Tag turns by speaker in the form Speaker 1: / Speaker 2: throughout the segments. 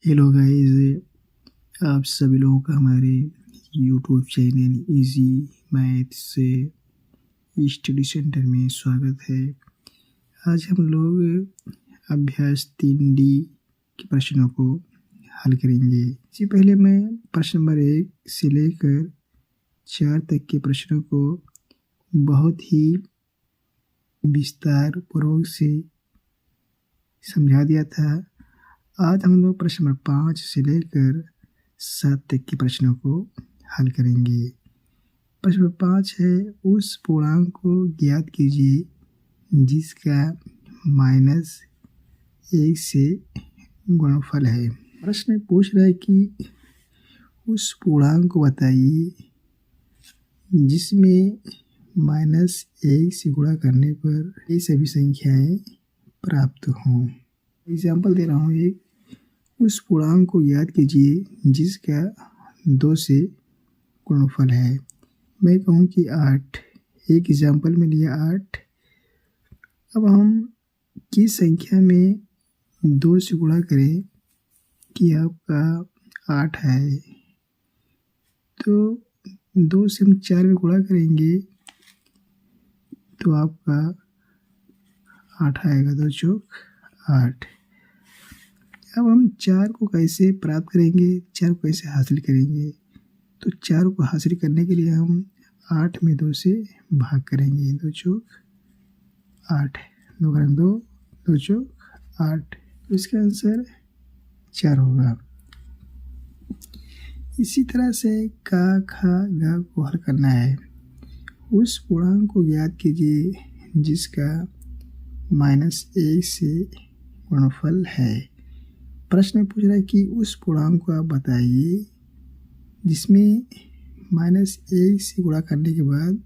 Speaker 1: Hello guys, आप सभी लोगों का हमारे यूट्यूब चैनल इजी मैथ से स्टडी सेंटर में स्वागत है। आज हम लोग अभ्यास 3D के प्रश्नों को हल करेंगे। इससे पहले मैं प्रश्न नंबर 1 से लेकर 4 तक के प्रश्नों को बहुत ही विस्तार पूर्वक से समझा दिया था। आज हम लोग प्रश्न नंबर 5 से लेकर 7 तक के प्रश्नों को हल करेंगे। प्रश्न नंबर 5 है, उस पूर्णांक को ज्ञात कीजिए जिसका -1 से गुणनफल है। प्रश्न पूछ रहा है कि उस पूर्णांक को बताइए जिसमें -1 से गुणा करने पर ये सभी संख्याएं प्राप्त हों। एग्जाम्पल दे रहा हूँ एक, उस पूर्णांक को याद कीजिए जिसका 2 से गुणनफल है। मैं कहूँ कि 8, एक एग्जाम्पल में लिया 8। अब हम किस संख्या में 2 से गुणा करें कि आपका 8 है, तो 2 से हम 4 में गुणा करेंगे तो आपका 8 आएगा, 2 चौक 8। अब हम 4 को कैसे प्राप्त करेंगे, 4 को कैसे हासिल करेंगे? तो 4 को हासिल करने के लिए हम 8 में 2 से भाग करेंगे, 2 चौक 8, 2 गुणा 2, 2 चौक 8। तो इसका आंसर 4 होगा। इसी तरह से का, खा, गा को हल करना है। उस पूर्णांक को ज्ञात कीजिए जिसका -1 से गुणनफल है। प्रश्न पूछ रहा है कि उस पूर्णांक को आप बताइए जिसमें -1 से गुणा करने के बाद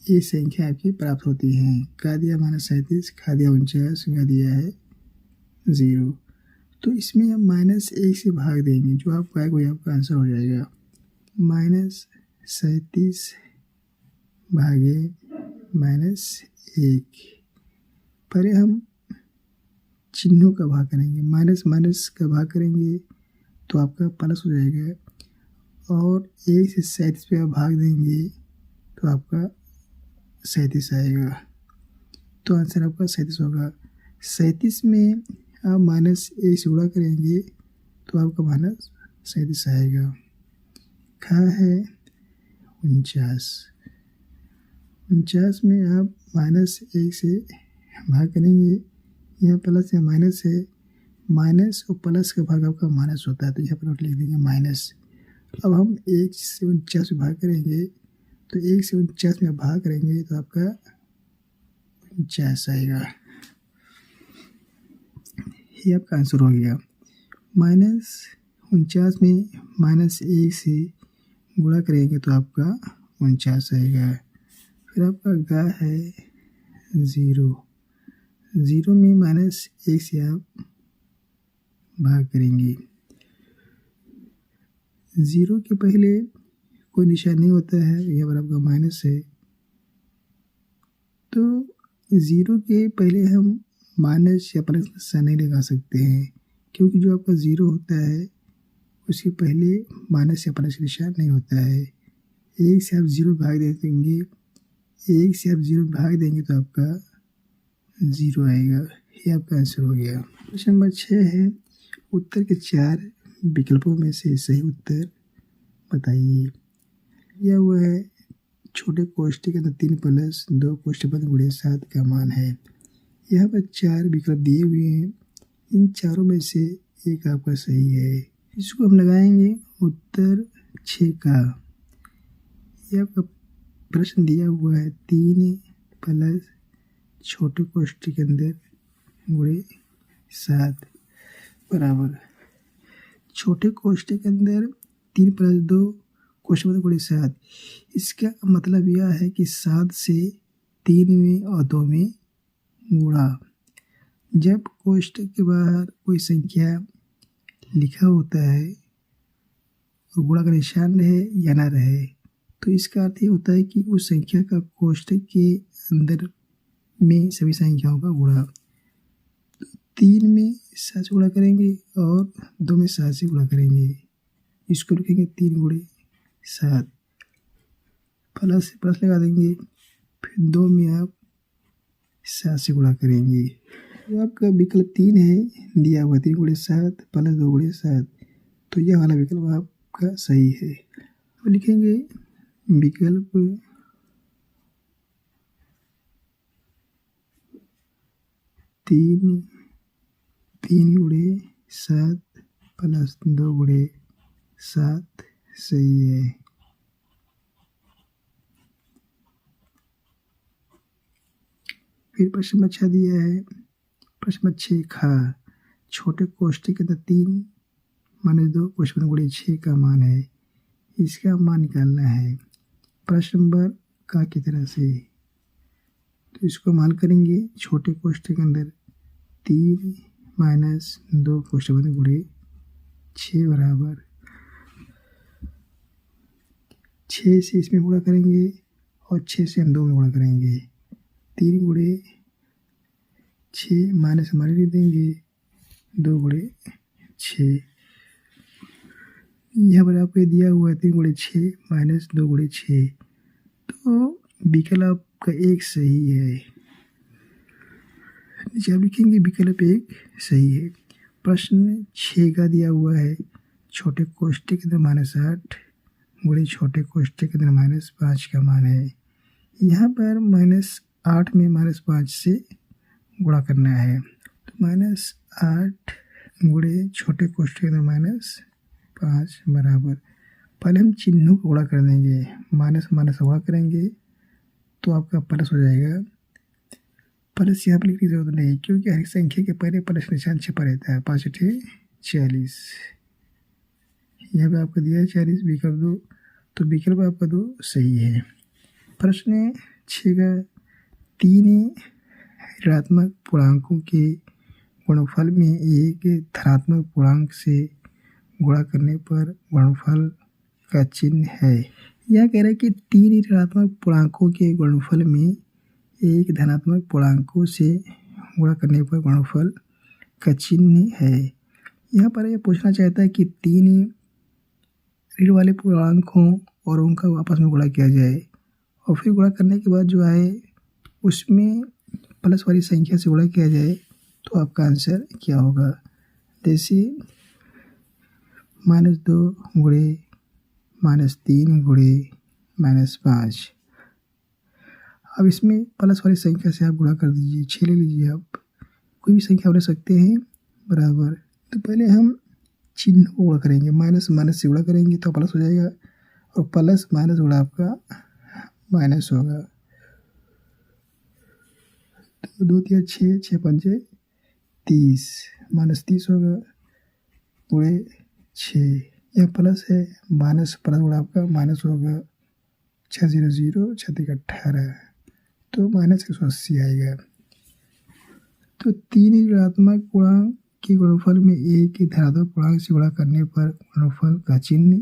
Speaker 1: ये संख्या आपकी प्राप्त होती हैं। का दिया -37, खा दिया 49, गा दिया है 0। तो इसमें हम -1 से भाग देंगे, जो आपका है वही आपका आंसर हो जाएगा। -37 भागे -1। पहले हम चिन्हों का भाग करेंगे, माइनस का भाग करेंगे तो आपका प्लस हो जाएगा, और 1 से 37 पे आप भाग देंगे तो आपका 37 आएगा। तो आंसर आपका 37 होगा। 37 में आप -1 से गुणा करेंगे तो आपका -37 आएगा। खा है 49, 49 में आप -1 से भाग करेंगे, यहाँ प्लस या माइनस है, माइनस और प्लस का भाग आपका माइनस होता है, तो यहाँ पर लिख देंगे माइनस। अब हम 1 से 49 में भाग करेंगे, तो 1 से 49 में भाग करेंगे तो आपका 49 आएगा। ये आपका आंसर हो गया। -49 में -1 से गुणा करेंगे तो आपका 49 आएगा। फिर आपका गा है 0, 0 में -1 से आप भाग करेंगे। 0 के पहले कोई निशान नहीं होता है, यहाँ पर आपका माइनस है, तो 0 के पहले हम माइनस या प्लस निशान नहीं लगा सकते हैं, क्योंकि जो आपका 0 होता है उसके पहले माइनस या प्लस निशान नहीं होता है। 1 से आप 0 भाग देंगे, 1 से आप 0 भाग देंगे तो आपका 0 आएगा। ये आपका आंसर हो गया। क्वेश्चन नंबर 6 है, उत्तर के 4 विकल्पों में से सही उत्तर बताइए। यह हुआ है छोटे कोष्ठक के अंदर 3 प्लस 2 कोष्ठक बंद गुणे 7 का मान है। यहाँ पर 4 विकल्प दिए हुए हैं, इन चारों में से एक आपका सही है। इसको हम लगाएंगे उत्तर 6 का। यह आपका प्रश्न दिया हुआ है 3 प्लस छोटे कोष्ठक के अंदर गुणे 7 बराबर छोटे कोष्ठक के अंदर 3 प्लस 2 कोष्ठक गुणे 7। इसका मतलब यह है कि 7 से 3 में और 2 में गुणा। जब कोष्ठक के बाहर कोई संख्या लिखा होता है और गुणा का निशान रहे या ना रहे, तो इसका अर्थ ये होता है कि उस संख्या का कोष्ठक के अंदर में सभी संख्याओं का गुणा। 3 में 7 से गुणा करेंगे और 2 में 7 से गुणा करेंगे। इसको लिखेंगे 3 गुणे 7, प्लस से प्लस लगा देंगे, फिर 2 में आप 7 से गुणा करेंगे। तो आपका विकल्प 3 है दिया हुआ, 3 गुणे 7 प्लस 2 गुणे 7, तो यह वाला विकल्प आपका सही है। तो लिखेंगे विकल्प 3 गुणे 7 प्लस 2 गुणे 7 सही है। फिर प्रश्न नंबर 6 दिया है। प्रश्न नंबर 6 खा, छोटे कोष्ठक के अंदर 3 - 2 कोष्ठक गुणे 6 का मान है, इसका मान निकालना है। प्रश्न नंबर का की तरह से, तो इसको मान करेंगे छोटे कोष्ठक के अंदर 3 - 2 कोष्ठक गुणे 6 बराबर 6 से इसमें गुणा करेंगे और 6 से हम 2 में गुणा करेंगे। 3 गुणे 6 माइनस हमारे लिए देंगे 2 गुणे 6। यहाँ पर आपको दिया हुआ है 3 गुणे 6 माइनस 2 गुणे 6, तो विकल्प आपका 1 सही है। नीचे आप लिखेंगे विकल्प 1 सही है। प्रश्न 6 का दिया हुआ है, छोटे कोष्ठक के अंदर -8 गुणे छोटे कोष्ठक के अंदर -5 का मान है। यहाँ पर -8 में -5 से गुणा करना है, तो -8 गुणे छोटे कोष्ठक के अंदर -5 बराबर, पहले हम चिन्हों को गुणा कर देंगे, माइनस माइनस गुणा करेंगे तो आपका प्लस हो जाएगा। प्लस यहाँ पर लिखने की जरूरत नहीं, क्योंकि हर संख्या के पहले प्लस निशान छिपा रहता है। 5 × 40, यहाँ पे आपको दिया है 40, विकल्प 2, तो विकल्प आपका 2 सही है। प्रश्न 6 का 3 ऋणात्मक पूर्णांकों के गुणनफल में एक धनात्मक पूर्णांक से गुणा करने पर गुणनफल का चिन्ह है। यह कह रहा है कि 3 ऋणात्मक पूर्णांकों के गुणनफल में एक धनात्मक पूर्णांकों से गुणा करने पर गुणनफल का चिन्ह है। यहाँ पर यह पूछना चाहता है कि 3 ऋण वाले पूर्णांक हों और उनका आपस में गुणा किया जाए, और फिर गुणा करने के बाद जो आए उसमें प्लस वाली संख्या से गुणा किया जाए, तो आपका आंसर क्या होगा। जैसे -2 गुणे -3 गुणे -5, अब इसमें प्लस वाली संख्या से आप गुणा कर दीजिए। 6 ले लीजिए, आप कोई भी संख्या ले सकते हैं बराबर। तो पहले हम चिन्ह को गुणा करेंगे, माइनस माइनस से गुणा करेंगे तो प्लस हो जाएगा, और प्लस माइनस गुणा आपका माइनस होगा। तो 2 × 6, 6 × 5 = 30, -30 होगा गुणे 6, यह प्लस है, माइनस प्लस गुणा आपका माइनस होगा। 6 × 0 = 0, 6 × 18, तो -180 आएगा। तो 3 ऋणात्मक पूर्णांक के गुणनफल में एक धनात्मक पूर्णांक से गुणा करने पर गुणनफल का चिन्ह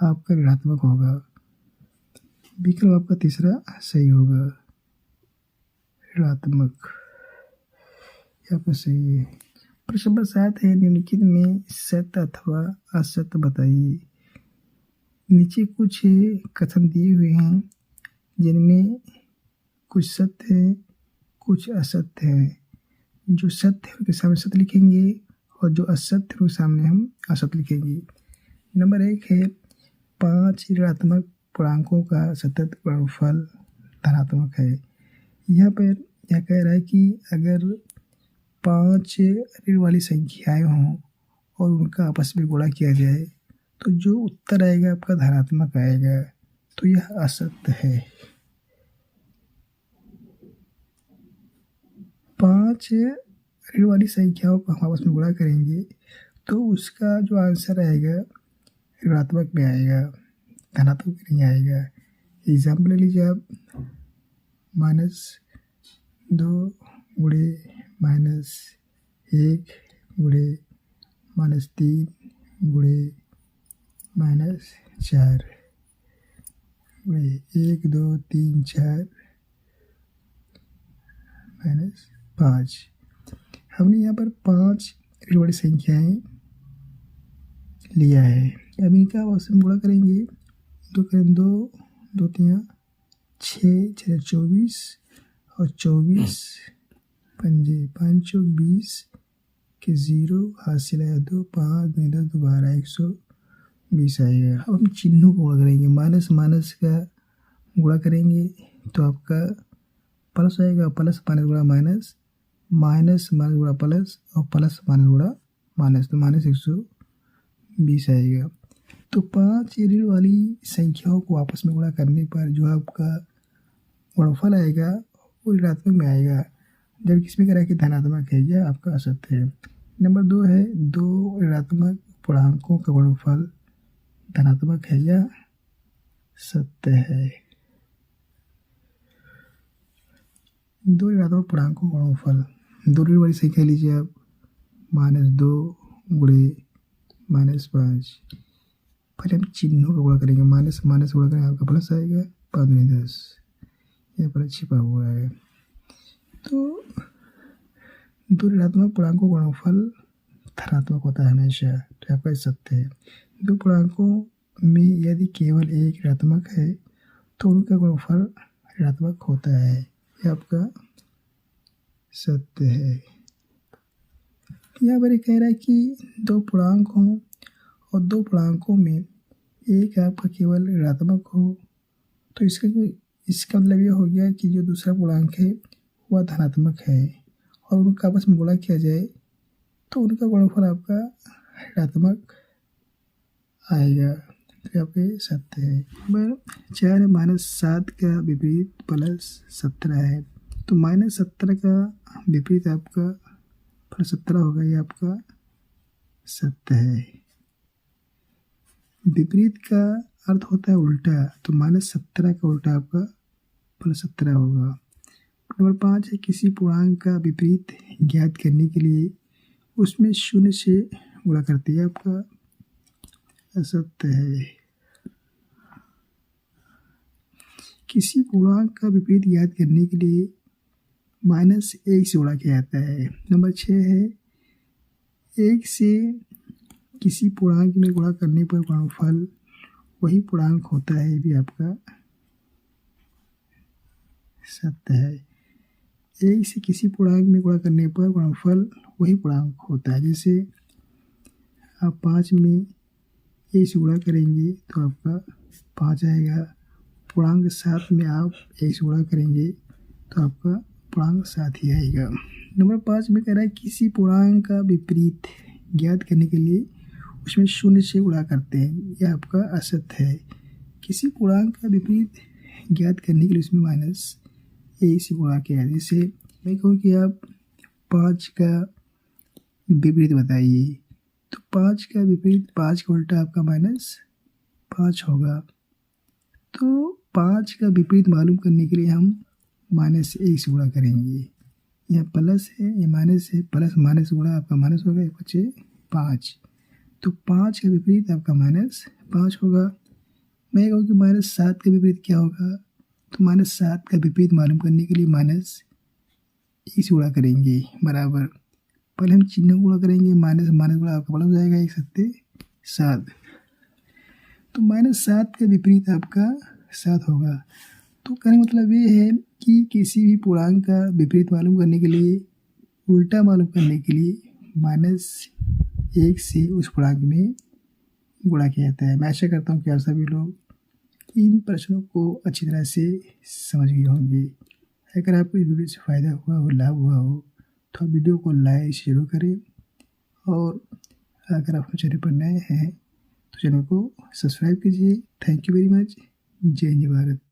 Speaker 1: आपका ऋणात्मक होगा। विकल्प आपका तीसरा सही होगा, ऋणात्मक, यहाँ पर सही है। प्रश्न नंबर 7 है, निम्नलिखित में सत्य अथवा असत्य बताइए। नीचे कुछ कथन दिए हुए हैं जिनमें कुछ सत्य है कुछ असत्य है। जो सत्य है उसके सामने सत्य लिखेंगे और जो असत्य है उसके सामने हम असत्य लिखेंगे। नंबर 1 है, 5 ऋणात्मक पूर्णांकों का सतत गुणनफल धनात्मक है। यहाँ पर यह कह रहा है कि अगर 5 ऋण वाली संख्याएं हों और उनका आपस में गुणा किया जाए तो जो उत्तर आएगा आपका धनात्मक आएगा, तो यह असत्य है। 5 ऋण वाली संख्याओं को हम आपस में गुणा करेंगे तो उसका जो आंसर आएगा ऋणात्मक में आएगा, धनात्मक में नहीं आएगा। एग्जाम्पल ले लीजिए आप, -2 गुणे -1 गुणे -3 गुणे -4 गुणे 1 2 3 4 -5। हमने यहाँ पर 5 ऋण वाली संख्याएं लिया है। अब इनका आपस में गुणा करेंगे। 2 करें 2, 2 3 6, 6 24 और 24 पंजे 5 20 के 0 हाथ से लाया 2, 5 2 10 दोबारा 120 आएगा। अब हम चिन्हों को गुणा करेंगे। माइनस माइनस का गुणा करेंगे तो आपका प्लस आएगा। प्लस माइनस गुणा माइनस, माइनस माइनस गुणा प्लस और प्लस माइनस गुणा माइनस, तो माइनस 120 आएगा। तो 5 ऋण वाली संख्याओं को आपस में गुणा करने पर जो आपका गुणनफल आएगा वो ऋणात्मक में आएगा, जबकि इसमें कह रहा है कि धनात्मक है, यह आपका असत्य है। नंबर 2 है 2 ऋणात्मक पूर्णांकों का गुणनफल धनात्मक है, यह सत्य है। 2 ऋणात्मक पूर्णांकों का गुणनफल, 2 ऋण वाली संख्या लीजिए आप, -2 गुणे -5। पहले हम चिन्हों का गुणा करेंगे। माइनस माइनस गुणा करेंगे आपका प्लस आएगा, 5 दूनी 10, यहाँ पर छिपा हुआ है। तो 2 ऋणात्मक पूर्णांकों का गुणनफल धनात्मक होता है हमेशा, तो आपका सत्य है। 2 पूर्णांकों में यदि केवल एक ऋणात्मक है तो उनका गुणनफल ऋणात्मक होता है, यह आपका सत्य है। यहाँ पर ये कह रहा है कि 2 पूर्णांक हों और 2 पूर्णांकों में एक आपका केवल ऋणात्मक हो, तो इसका मतलब ये हो गया कि जो दूसरा पूर्णांक है वह धनात्मक है और उनका आपस में गुणा किया जाए तो उनका गुणनफल आपका ऋणात्मक आएगा, तो आपके सत्य है। नंबर 4 है -7 का विपरीत +17 है। तो -17 का विपरीत आपका +17 होगा, ये आपका सत्य है। विपरीत का अर्थ होता है उल्टा, तो -17 का उल्टा आपका +17 होगा। नंबर 5 है किसी पूर्णांक का विपरीत ज्ञात करने के लिए उसमें 0 से गुणा करते हैं, आपका असत्य है। किसी पूर्णांक का विपरीत ज्ञात करने के लिए -1 से गुणा किया जाता है। नंबर 6 है 1 से किसी पूर्णांक में गुणा करने पर गुणनफल वही पूर्णांक होता है, ये भी आपका सत्य है। 1 से किसी पूर्णांक में गुणा करने पर गुणनफल वही पूर्णांक होता है। जैसे आप 5 में 1 से गुणा करेंगे तो आपका 5 आएगा। पूर्णांक 7 में आप 1 से गुणा करेंगे तो आपका पूर्णांक 7 ही आएगा। नंबर 5 में कह रहा है किसी पूर्णांक का विपरीत ज्ञात करने के लिए उसमें 0 से गुणा करते हैं, यह आपका असत्य है। किसी पूर्णांक का विपरीत ज्ञात करने के लिए उसमें -1 से गुणा किया है। जैसे मैं कहूँ कि आप 5 का विपरीत बताइए, तो 5 का विपरीत 5 का उल्टा आपका -5 होगा। तो 5 का विपरीत मालूम करने के लिए हम -1 से गुणा करेंगे। यह प्लस है, ये माइनस है, प्लस माइनस गुणा आपका माइनस होगा, 1 बचे 5। तो 5 का विपरीत आपका -5 होगा। मैं कहूँ कि -7 का विपरीत क्या होगा, तो -7 का विपरीत मालूम करने के लिए -1 से गुणा करेंगे बराबर। पहले हम चिन्ह गुणा करेंगे, माइनस माइनस गुणा आपका प्लस हो जाएगा, 1 7 7। तो -7 का विपरीत आपका 7 होगा। तो कहने का मतलब ये है कि किसी भी पूर्णांक का विपरीत मालूम करने के लिए, उल्टा मालूम करने के लिए -1 से उस पूर्णांक में गुणा किया जाता है। मैं आशा करता हूँ कि आप सभी लोग इन प्रश्नों को अच्छी तरह से समझ गए होंगे। अगर आपको इस वीडियो से फ़ायदा हुआ हो, लाभ हुआ हो, तो आप वीडियो को लाइक शेयर करें और अगर आप चैनल पर नए हैं तो चैनल को सब्सक्राइब कीजिए। Thank you very much. जय हिंद भारत।